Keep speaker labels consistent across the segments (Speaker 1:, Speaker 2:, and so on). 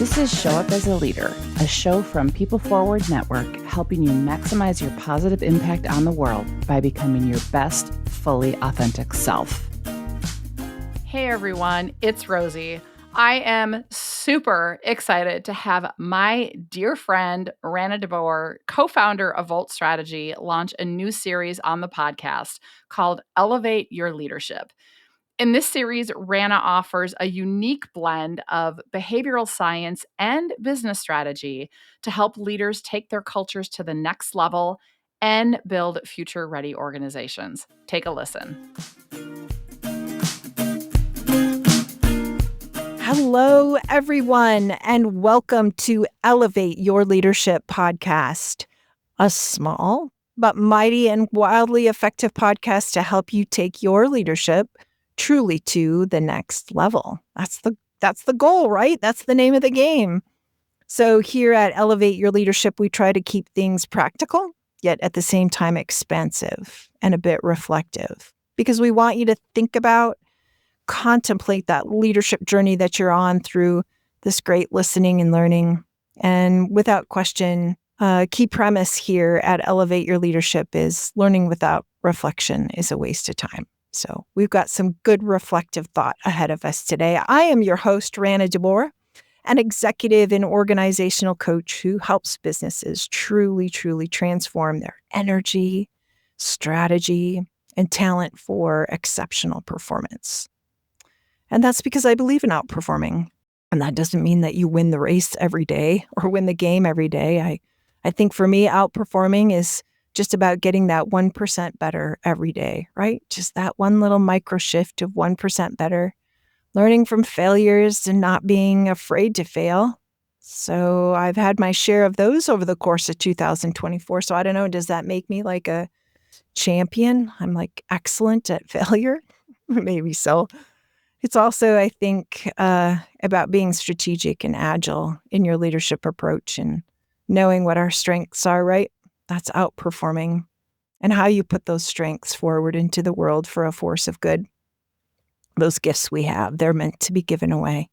Speaker 1: This is Show Up as a Leader, a show from People Forward Network, helping you maximize your positive impact on the world by becoming your best, fully authentic self. Hey everyone, it's Rosie. I am super excited to have my dear friend, Rana DeBoer, co-founder of Volt Strategy, launch a new series on the podcast called Elevate Your Leadership. In this series, Rana offers a unique blend of behavioral science and business strategy to help leaders take their cultures to the next level and build future-ready organizations. Take a listen.
Speaker 2: Hello, everyone, and welcome to Elevate Your Leadership podcast, a small but mighty and wildly effective podcast to help you take your leadership truly to the next level. That's the goal, right? That's the name of the game. So here at Elevate Your Leadership, we try to keep things practical, yet at the same time expansive and a bit reflective, because we want you to think about, contemplate that leadership journey that you're on through this great listening and learning. And without question, key premise here at Elevate Your Leadership is learning without reflection is a waste of time. So we've got some good reflective thought ahead of us today. I am your host, Rana DeBoer, an executive and organizational coach who helps businesses truly transform their energy, strategy, and talent for exceptional performance. And that's because I believe in outperforming. And that doesn't mean that you win the race every day or win the game every day. I think for me, outperforming is just about getting that 1% better every day, right? Just that one little micro shift of 1% better, learning from failures and not being afraid to fail. So I've had my share of those over the course of 2024. So I don't know, does that make me like a champion? I'm like excellent at failure? Maybe so. It's also, I think, about being strategic and agile in your leadership approach and knowing what our strengths are, right? That's outperforming, and how you put those strengths forward into the world for a force of good. Those gifts we have, they're meant to be given away.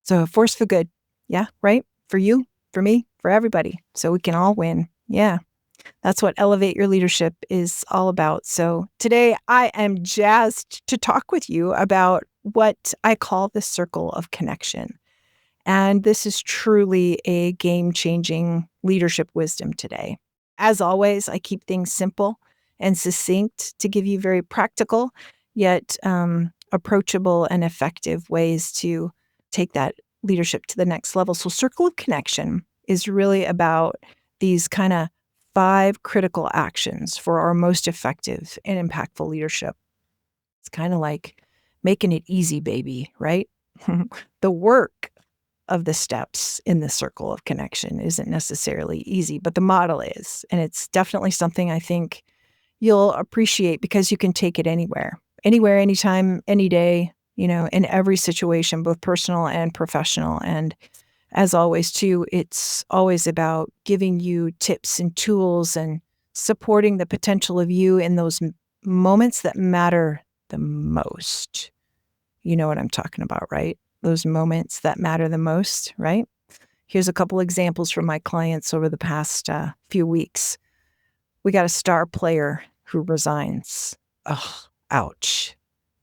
Speaker 2: So a force for good. Yeah, right? For you, for me, for everybody. So we can all win. Yeah. That's what Elevate Your Leadership is all about. So today I am jazzed to talk with you about what I call the circle of connection. And this is truly a game-changing leadership wisdom today. As always, I keep things simple and succinct to give you very practical, yet approachable and effective ways to take that leadership to the next level. So circle of connection is really about these kind of 5 critical actions for our most effective and impactful leadership. It's kind of like making it easy, baby, right? The work of the steps in the circle of connection isn't necessarily easy, but the model is. And it's definitely something I think you'll appreciate because you can take it anywhere, anytime, any day, in every situation, both personal and professional. And as always, too, it's always about giving you tips and tools and supporting the potential of you in those moments that matter the most. You know what I'm talking about, right? Those moments that matter the most, right? Here's a couple examples from my clients over the past few weeks. We got a star player who resigns. Ugh, ouch.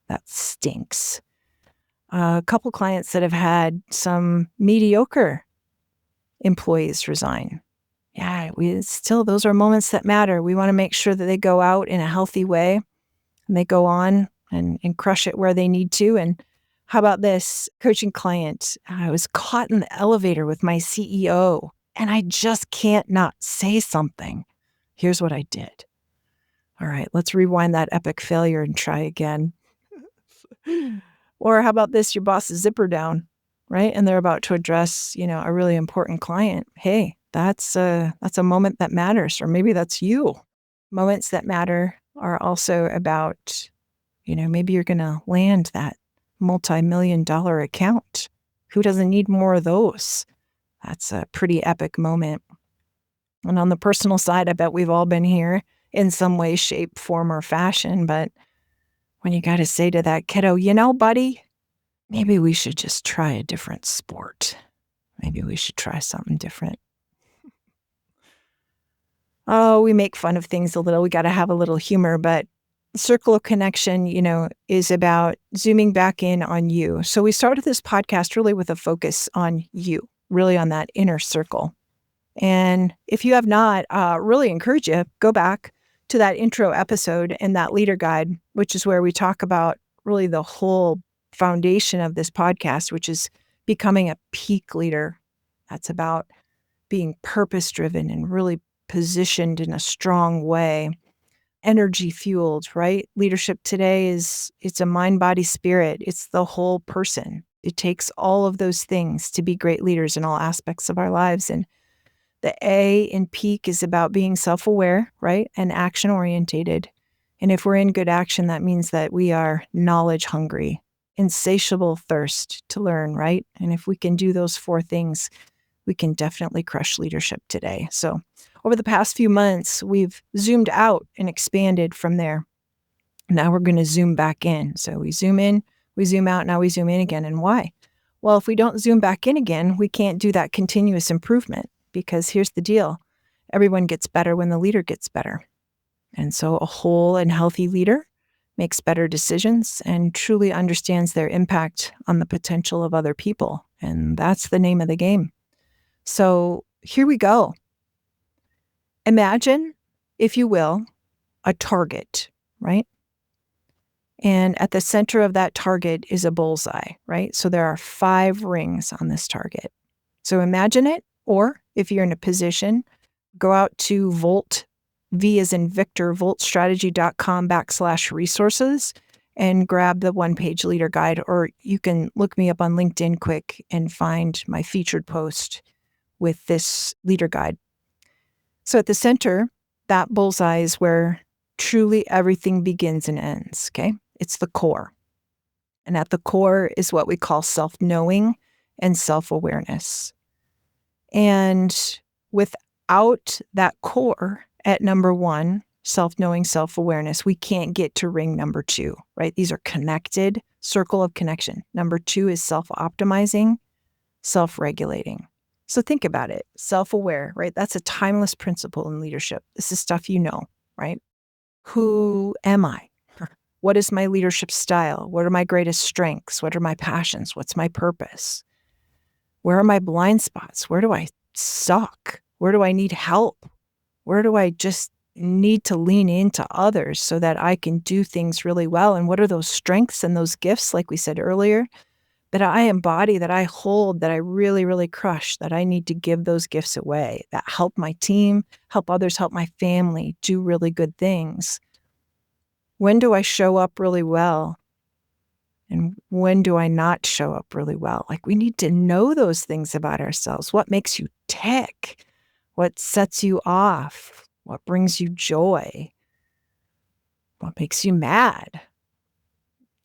Speaker 2: That stinks. A couple clients that have had some mediocre employees resign. Yeah, those are moments that matter. We want to make sure that they go out in a healthy way and they go on and crush it where they need to. And how about this coaching client? I was caught in the elevator with my CEO and I just can't not say something. Here's what I did. All right, let's rewind that epic failure and try again. Or how about this? Your boss is zipper down, right? And they're about to address, a really important client. Hey, that's a moment that matters, or maybe that's you. Moments that matter are also about, maybe you're going to land that multi-million-dollar account. Who doesn't need more of those? That's a pretty epic moment. And on the personal side, I bet we've all been here in some way, shape, form, or fashion. But when you got to say to that kiddo, buddy, maybe we should just try a different sport. Maybe we should try something different. Oh, we make fun of things a little. We got to have a little humor, but circle of connection, is about zooming back in on you. So we started this podcast really with a focus on you, really on that inner circle. And if you have not, really encourage you, go back to that intro episode and that leader guide, which is where we talk about really the whole foundation of this podcast, which is becoming a peak leader. That's about being purpose-driven and really positioned in a strong way, energy fueled, right? Leadership today it's a mind, body, spirit. It's the whole person. It takes all of those things to be great leaders in all aspects of our lives. And the A in peak is about being self-aware, right? And action-orientated. And if we're in good action, that means that we are knowledge hungry, insatiable thirst to learn, right? And if we can do those 4 things, we can definitely crush leadership today. So over the past few months, we've zoomed out and expanded from there. Now we're going to zoom back in. So we zoom in, we zoom out, now we zoom in again. And why? Well, if we don't zoom back in again, we can't do that continuous improvement, because here's the deal. Everyone gets better when the leader gets better. And so a whole and healthy leader makes better decisions and truly understands their impact on the potential of other people. And that's the name of the game. So here we go. Imagine, if you will, a target, right? And at the center of that target is a bullseye, right? So there are 5 rings on this target. So imagine it, or if you're in a position, go out to Volt, V as in Victor, voltstrategy.com/resources, and grab the 1-page leader guide, or you can look me up on LinkedIn quick and find my featured post with this leader guide. So at the center, that bullseye is where truly everything begins and ends, okay? It's the core. And at the core is what we call self-knowing and self-awareness. And without that core at number 1, self-knowing, self-awareness, we can't get to ring number 2, right? These are connected, circle of connection. Number 2 is self-optimizing, self-regulating. So think about it. Self-aware, right? That's a timeless principle in leadership. This is stuff you know, right? Who am I? What is my leadership style? What are my greatest strengths? What are my passions? What's my purpose? Where are my blind spots? Where do I suck? Where do I need help? Where do I just need to lean into others so that I can do things really well? And what are those strengths and those gifts, like we said earlier, that I embody, that I hold, that I really, really crush, that I need to give those gifts away, that help my team, help others, help my family, do really good things? When do I show up really well? And when do I not show up really well? Like, we need to know those things about ourselves. What makes you tick? What sets you off? What brings you joy? What makes you mad?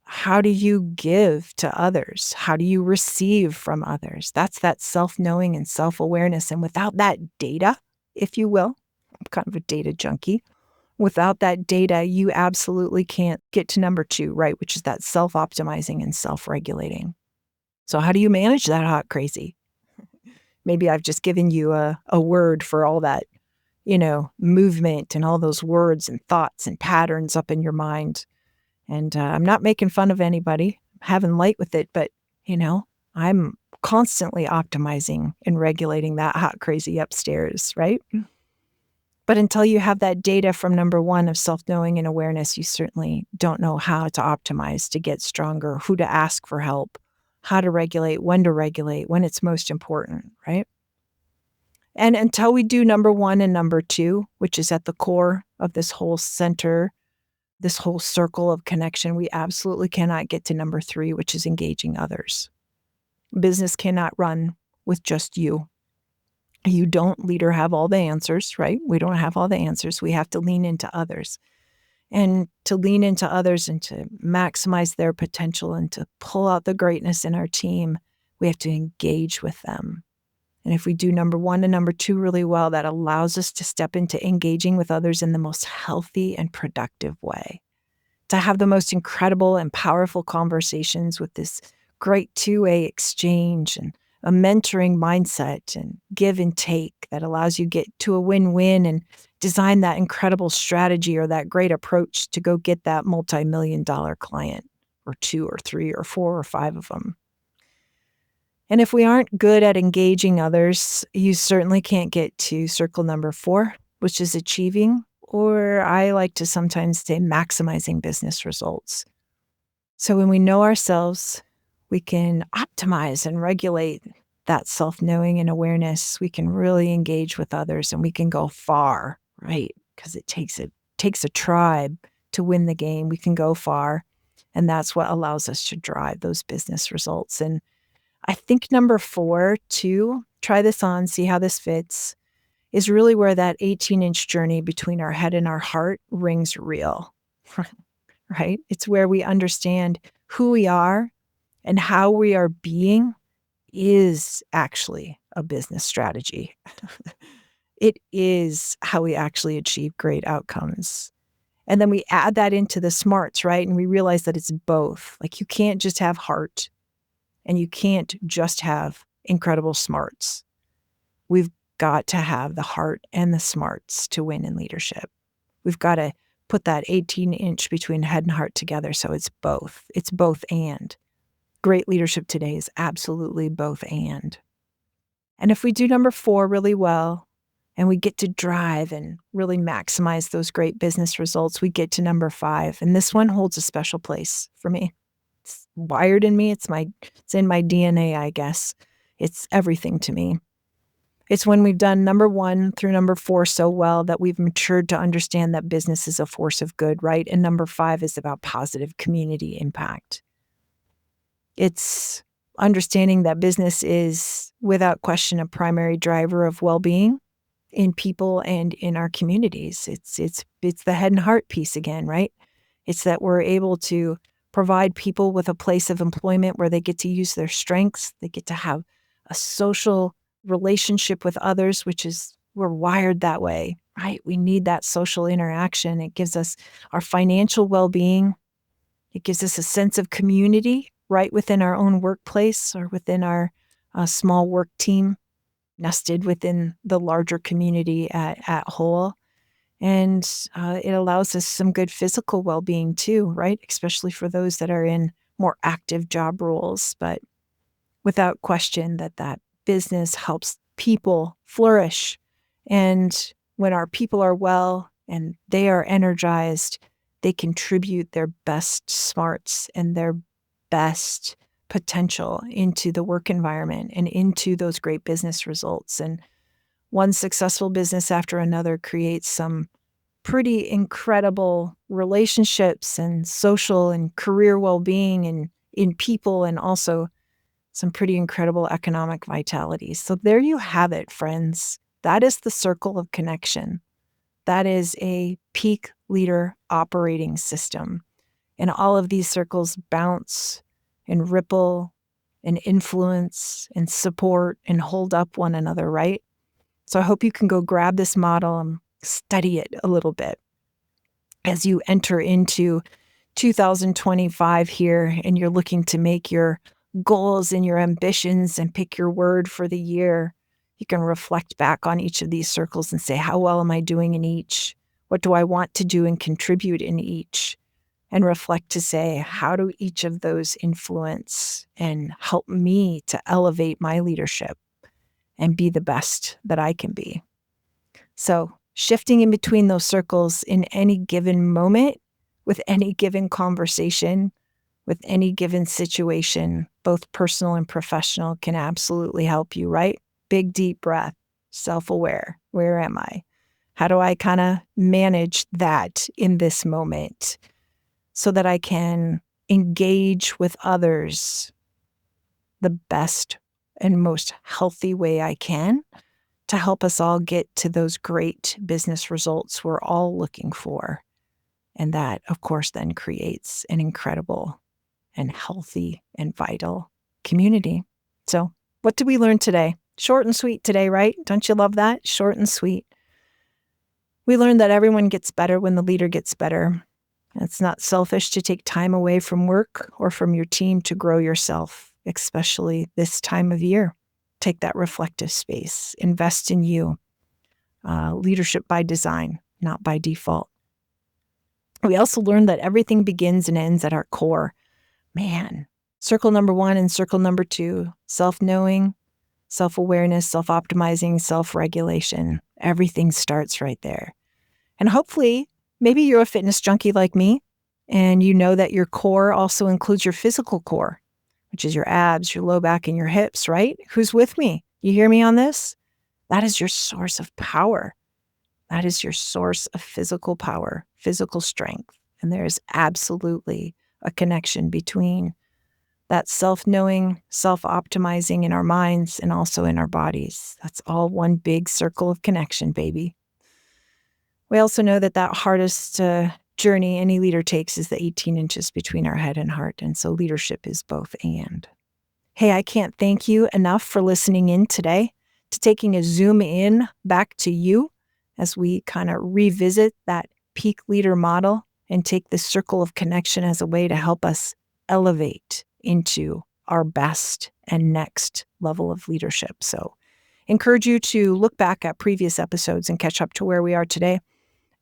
Speaker 2: How do you give to others? How do you receive from others? That's that self-knowing and self-awareness. And without that data, if you will, I'm kind of a data junkie. Without that data, you absolutely can't get to number 2, right? Which is that self-optimizing and self-regulating. So how do you manage that hot crazy? Maybe I've just given you a word for all that, movement and all those words and thoughts and patterns up in your mind. And I'm not making fun of anybody, I'm having light with it, but, I'm constantly optimizing and regulating that hot crazy upstairs, right? But until you have that data from number 1 of self-knowing and awareness, you certainly don't know how to optimize to get stronger, who to ask for help, how to regulate, when it's most important, right? And until we do number 1 and number 2, which is at the core of this whole center, this whole circle of connection, we absolutely cannot get to number 3, which is engaging others. Business cannot run with just you. You don't, leader, have all the answers, right? We don't have all the answers. We have to lean into others. And to lean into others and to maximize their potential and to pull out the greatness in our team, we have to engage with them. And if we do number 1 and number 2 really well, that allows us to step into engaging with others in the most healthy and productive way, to have the most incredible and powerful conversations with this great 2-way exchange and a mentoring mindset and give and take that allows you get to a win-win and design that incredible strategy or that great approach to go get that multi-million-dollar client or 2 or 3 or 4 or 5 of them. And if we aren't good at engaging others, you certainly can't get to circle number 4, which is achieving, or I like to sometimes say maximizing business results. So when we know ourselves, we can optimize and regulate that self-knowing and awareness. We can really engage with others and we can go far, right? Because it takes a tribe to win the game. We can go far. And that's what allows us to drive those business results. And I think number 4, too, try this on, see how this fits, is really where that 18-inch journey between our head and our heart rings real, right? It's where we understand who we are and how we are being is actually a business strategy. It is how we actually achieve great outcomes. And then we add that into the smarts, right? And we realize that it's both. Like you can't just have heart and you can't just have incredible smarts. We've got to have the heart and the smarts to win in leadership. We've got to put that 18-inch between head and heart together so it's both. It's both and. Great leadership today is absolutely both and. And if we do number 4 really well, and we get to drive and really maximize those great business results, we get to number 5. And this one holds a special place for me. It's wired in me. It's in my DNA, I guess. It's everything to me. It's when we've done number 1 through number 4 so well that we've matured to understand that business is a force of good, right? And number 5 is about positive community impact. It's understanding that business is, without question, a primary driver of well-being in people and in our communities. It's the head and heart piece again, right? It's that we're able to provide people with a place of employment where they get to use their strengths. They get to have a social relationship with others, which is, we're wired that way, right? We need that social interaction. It gives us our financial well-being. It gives us a sense of community right within our own workplace or within our small work team, nested within the larger community at whole. And it allows us some good physical well-being too, right? Especially for those that are in more active job roles. But without question that business helps people flourish. And when our people are well and they are energized, they contribute their best smarts and their best potential into the work environment and into those great business results. And one successful business after another creates some pretty incredible relationships and social and career well-being and in people, and also some pretty incredible economic vitality. So there you have it, friends. That is the circle of connection. That is a peak leader operating system. And all of these circles bounce and ripple and influence and support and hold up one another, right? So I hope you can go grab this model and study it a little bit as you enter into 2025 here and you're looking to make your goals and your ambitions and pick your word for the year. You can reflect back on each of these circles and say, how well am I doing in each? What do I want to do and contribute in each? And reflect to say, how do each of those influence and help me to elevate my leadership and be the best that I can be? So shifting in between those circles in any given moment, with any given conversation, with any given situation, both personal and professional, can absolutely help you, right? Big, deep breath, self-aware. Where am I? How do I kind of manage that in this moment so that I can engage with others the best and most healthy way I can to help us all get to those great business results we're all looking for? And that, of course, then creates an incredible and healthy and vital community. So what did we learn today? Short and sweet today, right? Don't you love that? Short and sweet. We learned that everyone gets better when the leader gets better. It's not selfish to take time away from work or from your team to grow yourself, especially this time of year. take that reflective space, invest in you. Leadership by design, not by default. We also learned that everything begins and ends at our core. Man, circle number 1 and circle number 2, self-knowing, self-awareness, self-optimizing, self-regulation. Everything starts right there. And hopefully, maybe you're a fitness junkie like me, and you know that your core also includes your physical core, which is your abs, your low back, and your hips, right? Who's with me? You hear me on this? That is your source of power. That is your source of physical power, physical strength. And there is absolutely a connection between that self-knowing, self-optimizing in our minds and also in our bodies. That's all one big circle of connection, baby. We also know that hardest journey any leader takes is the 18 inches between our head and heart. And so leadership is both and. Hey, I can't thank you enough for listening in today, to taking a zoom in back to you as we kind of revisit that peak leader model and take this circle of connection as a way to help us elevate into our best and next level of leadership. So encourage you to look back at previous episodes and catch up to where we are today.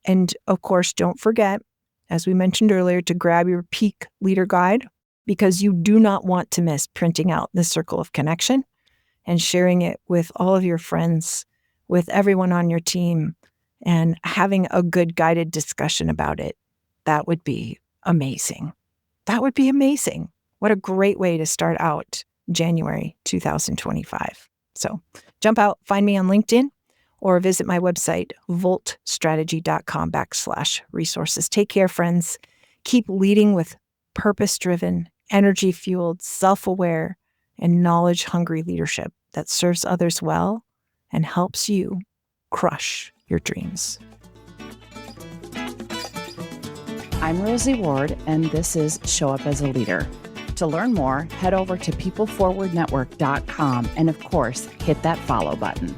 Speaker 2: And of course, don't forget, as we mentioned earlier, to grab your peak leader guide, because you do not want to miss printing out the circle of connection and sharing it with all of your friends, with everyone on your team, and having a good guided discussion about it. That would be amazing. That would be amazing. What a great way to start out January 2025. So jump out, find me on LinkedIn, or visit my website, voltstrategy.com/resources. Take care, friends. Keep leading with purpose-driven, energy-fueled, self-aware, and knowledge-hungry leadership that serves others well and helps you crush your dreams.
Speaker 1: I'm Rosie Ward, and this is Show Up as a Leader. To learn more, head over to peopleforwardnetwork.com and, of course, hit that follow button.